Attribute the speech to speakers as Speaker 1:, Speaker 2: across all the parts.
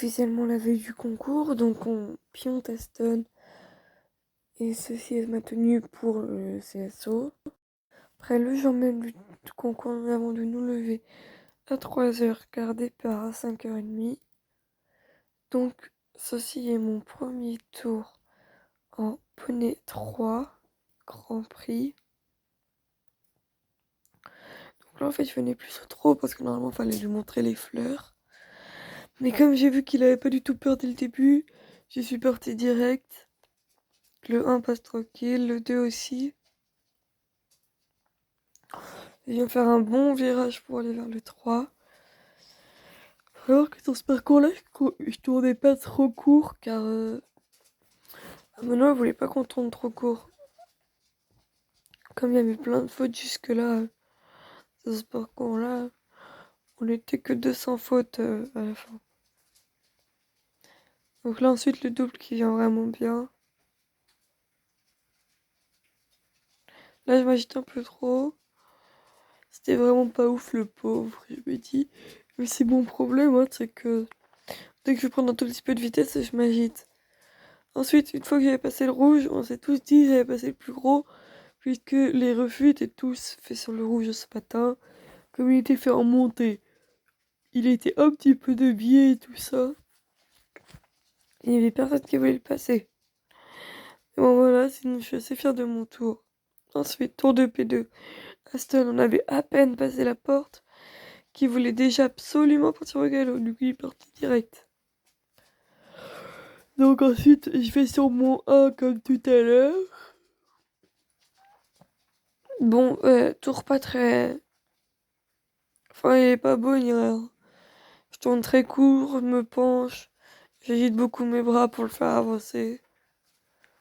Speaker 1: officiellement la veille du concours, donc on pion Aston et ceci est ma tenue pour le CSO. Après le jour même du concours, nous avons dû nous lever à 3h, car départ à 5h30. Donc ceci est mon premier tour en poney 3 Grand Prix. Donc là en fait je venais plus trop parce que normalement il fallait lui montrer les fleurs. Mais comme j'ai vu qu'il avait pas du tout peur dès le début, je suis partie direct. Le 1 passe tranquille, le 2 aussi. Je viens faire un bon virage pour aller vers le 3. Faut voir que sur ce parcours-là, je tournais pas trop court car Manon voulait pas qu'on tourne trop court. Comme il y avait plein de fautes jusque-là, sur ce parcours-là, on n'était que 200 fautes à la fin. Donc là ensuite le double qui vient vraiment bien. Là je m'agite un peu trop. C'était vraiment pas ouf le pauvre, je me dis. Mais c'est mon problème, hein, c'est que dès que je prends un tout petit peu de vitesse, je m'agite. Ensuite, une fois que j'avais passé le rouge, on s'est tous dit que j'avais passé le plus gros, puisque les refus étaient tous faits sur le rouge ce matin. Comme il était fait en montée, il était un petit peu de biais et tout ça. Il n'y avait personne qui voulait le passer. Et bon voilà, sinon je suis assez fière de mon tour. Ensuite, tour de P2. Aston, on avait à peine passé la porte, qui voulait déjà absolument partir au galop, du coup il est parti direct. Donc ensuite, je vais sur mon 1 comme tout à l'heure. Bon, tour pas très... Enfin, il est pas beau ni rien. Je tourne très court, je me penche, j'agite beaucoup mes bras pour le faire avancer.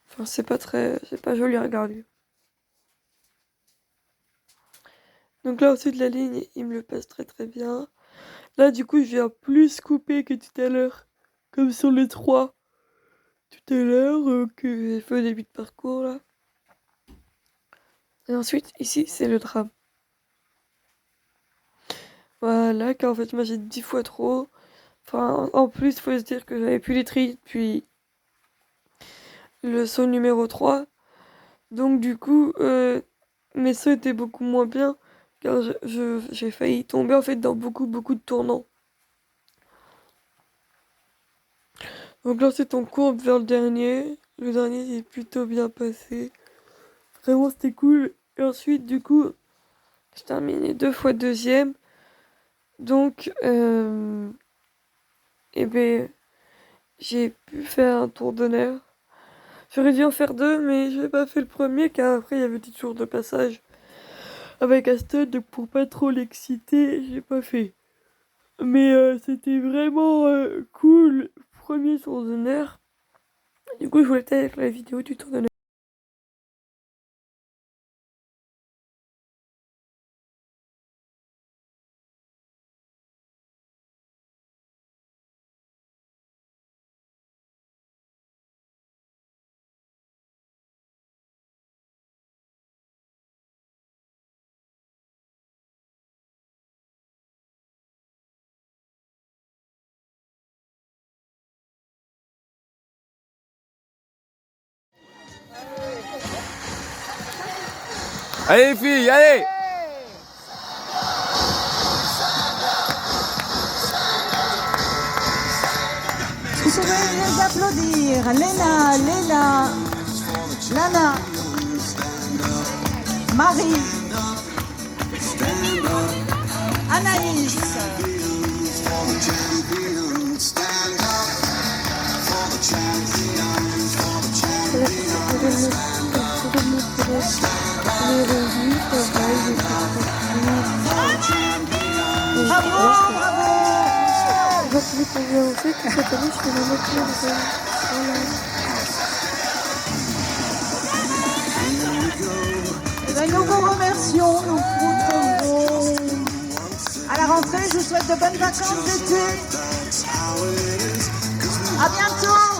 Speaker 1: Enfin, c'est pas joli à regarder. Donc là, ensuite, la ligne, il me le passe très très bien. Là, du coup, je viens plus couper que tout à l'heure. Comme sur les 3. Tout à l'heure, que j'ai fait au début de parcours, là. Et ensuite, ici, c'est le drame. Voilà, car en fait, je m'agite 10 fois trop. Enfin, en plus, il faut se dire que j'avais plus les trilles depuis le saut numéro 3. Donc, du coup, mes sauts étaient beaucoup moins bien, car j'ai failli tomber, en fait, dans beaucoup de tournants. Donc là, ensuite, on courbe vers le dernier. Le dernier s'est plutôt bien passé. Vraiment, c'était cool. Et ensuite, du coup, j'ai terminé 2 fois deuxième. Donc, eh ben, j'ai pu faire un tour d'honneur. J'aurais dû en faire 2, mais je n'ai pas fait le premier, car après, il y avait des tours de passage avec Aston. Donc, pour pas trop l'exciter, j'ai pas fait. Mais c'était vraiment cool. Premier tour d'honneur. Du coup, je voulais peut-être faire la vidéo du tour d'honneur.
Speaker 2: Allez les filles, allez!
Speaker 3: Vous pouvez les applaudir. Léna, Lana, Marie, Anaïs. Bravo, bravo.
Speaker 1: Donc, vu qu'on vient en fait, cette année, je fais vraiment plein de...
Speaker 3: Eh ben, nous vous remercions, nous vous retrouvons à la rentrée. Je vous souhaite de bonnes vacances d'été. À bientôt.